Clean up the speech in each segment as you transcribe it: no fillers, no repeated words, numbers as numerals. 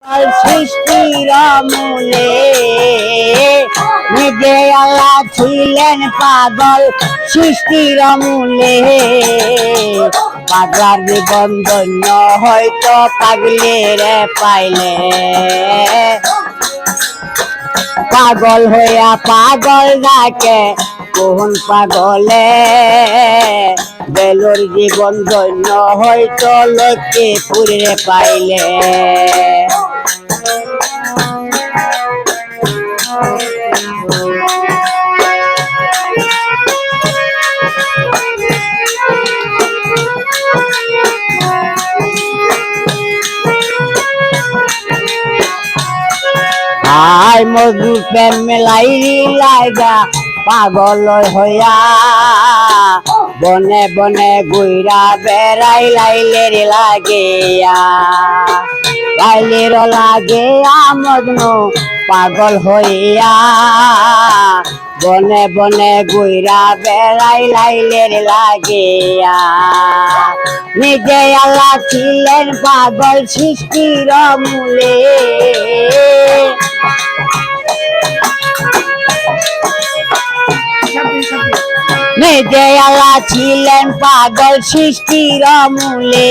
সৃষ্টির মূলে নিজে আল্লাহ ছিলেন পাগল সৃষ্টির মূলে পাগলার জীবন ধন্য হয়তো পাগলের পাইলে পাগল হইয়া পাগল ডাকে কোন পাগলে বেলুর জীবন ধন্য হয়তো লক্ষ্মীপুরে পাইলে আই মজুর প্রেম মেলাই লাগা পাগল হইয়া বনে বনে গুইরা বেড়াই লাইলের লাগিয়া লাইলের লাগিয়া মগ্ন পাগল হইয়া বনে বনে গুইরা বেড়াই লাইলের লাগিয়া নিজে আল্লাহ ছিলেন পাগল সৃষ্টির মূলে নিজে আল্লাহ ছিলেন পাগল সৃষ্টির মূলে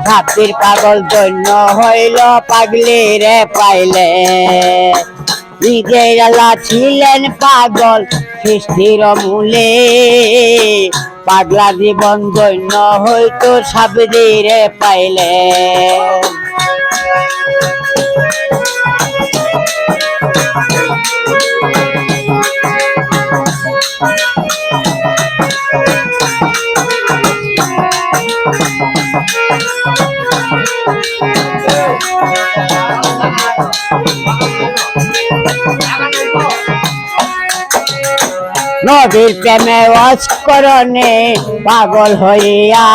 সাপের পাগল ধন্য হইল পাগলের পাইলে নিজে আল্লাহ ছিলেন পাগল সৃষ্টির মূলে পাগলা জীবন ধন্য হইতো সাপের পাইলে নদীর প্রেমে অস্করণে পাগল হইয়া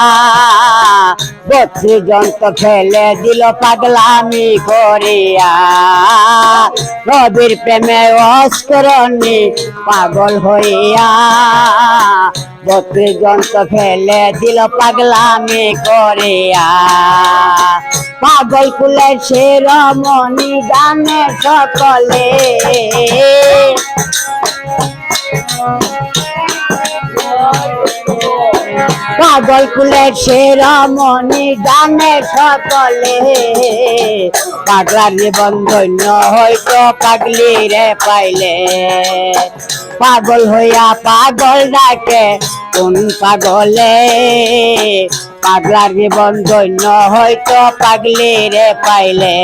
32 জন্ত ফেলে দিল পাগলামি করিয়া নদীর প্রেমে অস্করণে পাগল হইয়া 32 জন্ত ফেলে দিল পাগলামি করিয়া পাগল কুলে সে রমণী জানে সকলে পাগল কুলের সে রমণী জানে সকলে পাগলার জীবন ধন্য হয়তো পাগলির পাইলে পাগল হইয়া পাগল ডাকে কোন পাগলে পাগলার জীবন ধন্য হয়তো পাগলির পাইলে